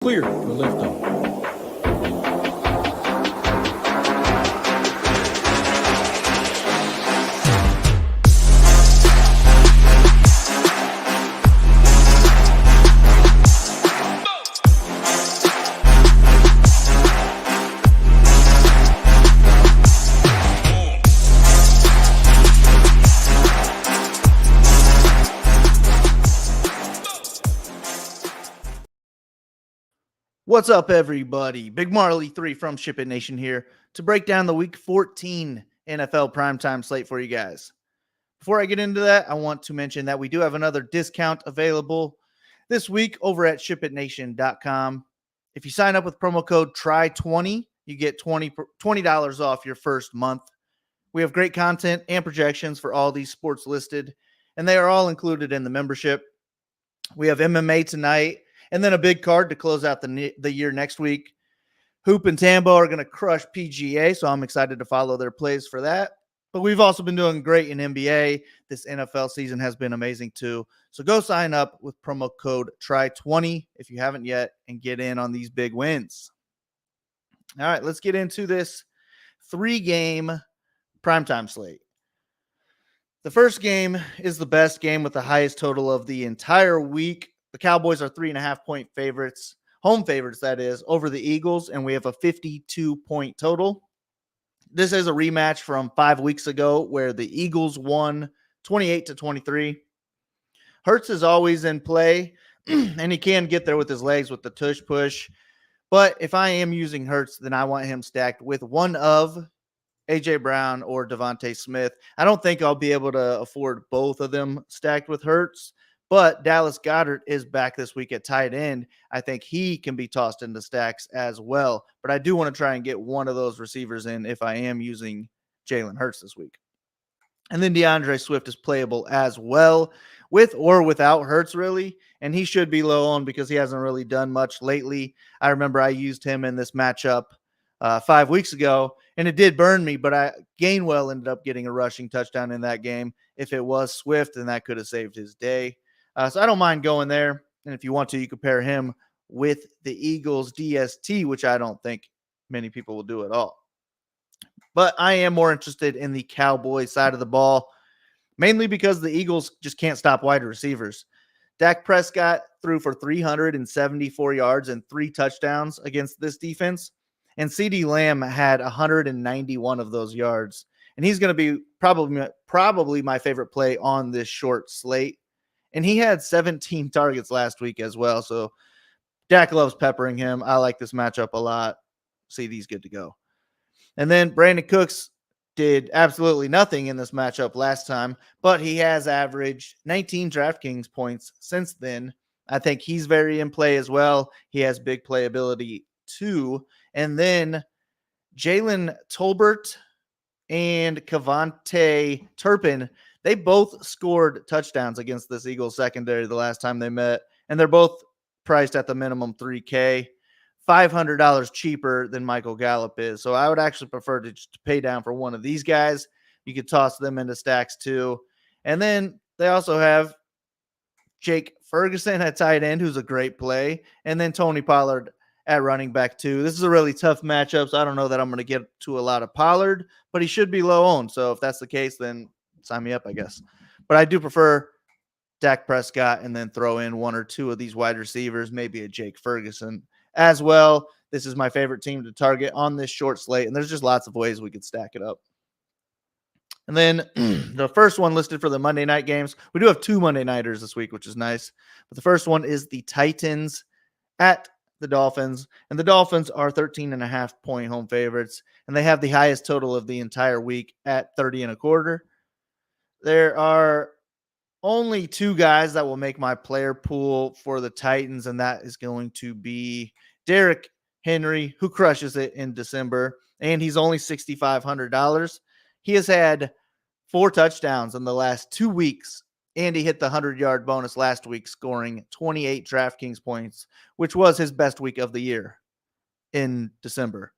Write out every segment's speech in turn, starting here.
Clear for liftoff. What's up, everybody? Big Marley 3 from SHIPIT Nation here to break down the Week 14 NFL Primetime Slate for you guys. Before I get into that, I want to mention that we do have another discount available this week over at SHIPITNation.com. If you sign up with promo code TRY20, you get $20 off your first month. We have great content and projections for all these sports listed, and they are all included in the membership. We have MMA tonight, and then a big card to close out the year next week. Hoop and Tambo are going to crush PGA, so I'm excited to follow their plays for that. But we've also been doing great in NBA. This NFL season has been amazing too. So go sign up with promo code TRY20 if you haven't yet and get in on these big wins. All right, let's get into this 3-game primetime slate. The first game is the best game with the highest total of the entire week. The Cowboys are 3.5-point favorites, home favorites, that is, over the Eagles, and we have a 52-point total. This is a rematch from 5 weeks ago where the Eagles won 28-23. Hurts is always in play, and he can get there with his legs with the tush push. But if I am using Hurts, then I want him stacked with one of A.J. Brown or Devontae Smith. I don't think I'll be able to afford both of them stacked with Hurts. But Dallas Goedert is back this week at tight end. I think he can be tossed into stacks as well. But I do want to try and get one of those receivers in if I am using Jalen Hurts this week. And then DeAndre Swift is playable as well, with or without Hurts, really. And he should be low on because he hasn't really done much lately. I remember I used him in this matchup 5 weeks ago, and it did burn me, but Gainwell ended up getting a rushing touchdown in that game. If it was Swift, then that could have saved his day. So I don't mind going there. And if you want to, you could pair him with the Eagles DST, which I don't think many people will do at all. But I am more interested in the Cowboys side of the ball, mainly because the Eagles just can't stop wide receivers. Dak Prescott threw for 374 yards and 3 touchdowns against this defense. And CeeDee Lamb had 191 of those yards. And he's going to be probably my favorite play on this short slate. And he had 17 targets last week as well. So Dak loves peppering him. I like this matchup a lot. CeeDee's good to go. And then Brandon Cooks did absolutely nothing in this matchup last time, but he has averaged 19 DraftKings points since then. I think he's very in play as well. He has big playability too. And then Jalen Tolbert and Kevontae Turpin, they both scored touchdowns against this Eagles secondary the last time they met, and they're both priced at the minimum $3K, $500 cheaper than Michael Gallup is. So I would actually prefer to just pay down for one of these guys. You could toss them into stacks too. And then they also have Jake Ferguson at tight end, who's a great play, and then Tony Pollard at running back too. This is a really tough matchup, so I don't know that I'm going to get to a lot of Pollard, but he should be low owned. So if that's the case, then sign me up, I guess. But I do prefer Dak Prescott and then throw in one or two of these wide receivers, maybe a Jake Ferguson as well. This is my favorite team to target on this short slate, and there's just lots of ways we could stack it up. And then the first one listed for the Monday night games, we do have 2 Monday nighters this week, which is nice. But the first one is the Titans at the Dolphins, and the Dolphins are 13.5-point home favorites, and they have the highest total of the entire week at 30.25. There are only 2 guys that will make my player pool for the Titans, and that is going to be Derrick Henry, who crushes it in December, and he's only $6,500. He has had 4 touchdowns in the last 2 weeks, and he hit the 100-yard bonus last week, scoring 28 DraftKings points, which was his best week of the year in December.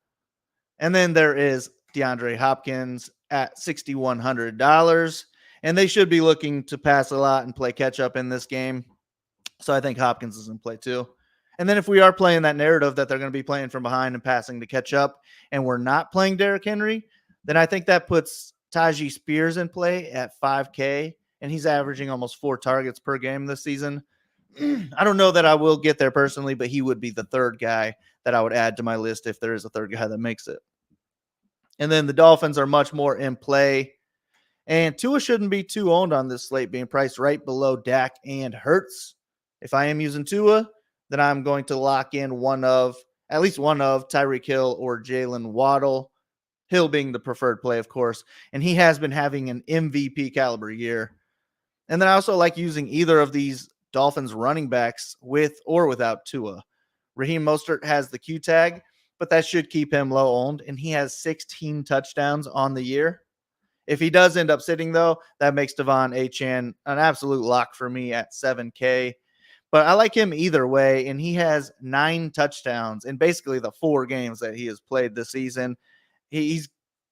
And then there is DeAndre Hopkins at $6,100. And they should be looking to pass a lot and play catch up in this game. So I think Hopkins is in play too. And then if we are playing that narrative that they're going to be playing from behind and passing to catch up, and we're not playing Derrick Henry, then I think that puts Tyjae Spears in play at 5K, and he's averaging almost 4 targets per game this season. I don't know that I will get there personally, but he would be the third guy that I would add to my list if there is a third guy that makes it. And then the Dolphins are much more in play. And Tua shouldn't be too owned on this slate, being priced right below Dak and Hurts. If I am using Tua, then I'm going to lock in at least one of Tyreek Hill or Jalen Waddle. Hill being the preferred play, of course. And he has been having an MVP caliber year. And then I also like using either of these Dolphins running backs with or without Tua. Raheem Mostert has the Q tag, but that should keep him low owned, and he has 16 touchdowns on the year. If he does end up sitting, though, that makes Devon Achane an absolute lock for me at 7K. But I like him either way, and he has 9 touchdowns in basically the 4 games that he has played this season. He's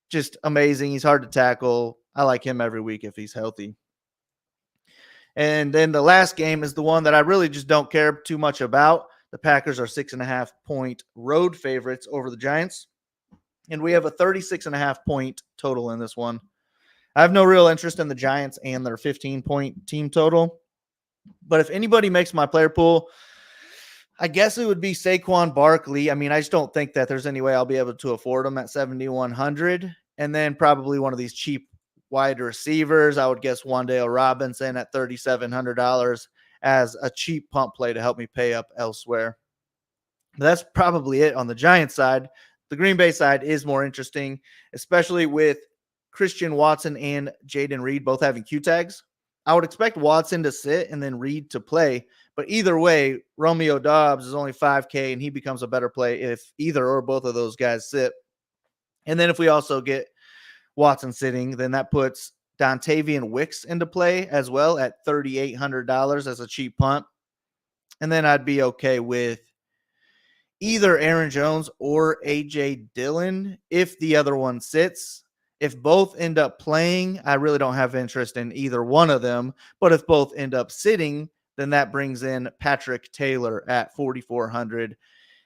just amazing. He's hard to tackle. I like him every week if he's healthy. And then the last game is the one that I really just don't care too much about. The Packers are 6.5-point road favorites over the Giants. And we have a 36.5-point total in this one. I have no real interest in the Giants and their 15-point team total. But if anybody makes my player pool, I guess it would be Saquon Barkley. I mean, I just don't think that there's any way I'll be able to afford him at 7,100. And then probably one of these cheap wide receivers. I would guess Wan'Dale Robinson at $3,700 as a cheap pump play to help me pay up elsewhere. But that's probably it on the Giants side. The Green Bay side is more interesting, especially with Christian Watson and Jaden Reed both having Q tags. I would expect Watson to sit and then Reed to play. But either way, Romeo Doubs is only 5K, and he becomes a better play if either or both of those guys sit. And then if we also get Watson sitting, then that puts Dontavian Wicks into play as well at $3,800 as a cheap punt. And then I'd be okay with either Aaron Jones or A.J. Dillon if the other one sits. If both end up playing, I really don't have interest in either one of them. But if both end up sitting, then that brings in Patrick Taylor at $4,400,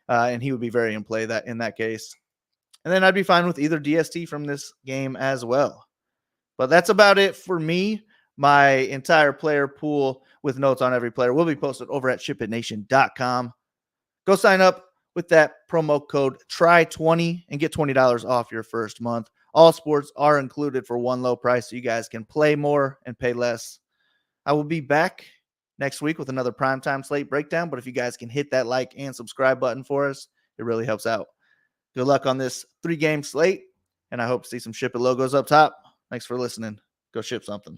and he would be very in play in that case. And then I'd be fine with either DST from this game as well. But that's about it for me. My entire player pool with notes on every player will be posted over at SHIPITNation.com. Go sign up with that promo code TRY20 and get $20 off your first month. All sports are included for one low price, so you guys can play more and pay less. I will be back next week with another Primetime Slate breakdown, but if you guys can hit that like and subscribe button for us, it really helps out. Good luck on this 3-game slate, and I hope to see some Ship It logos up top. Thanks for listening. Go ship something.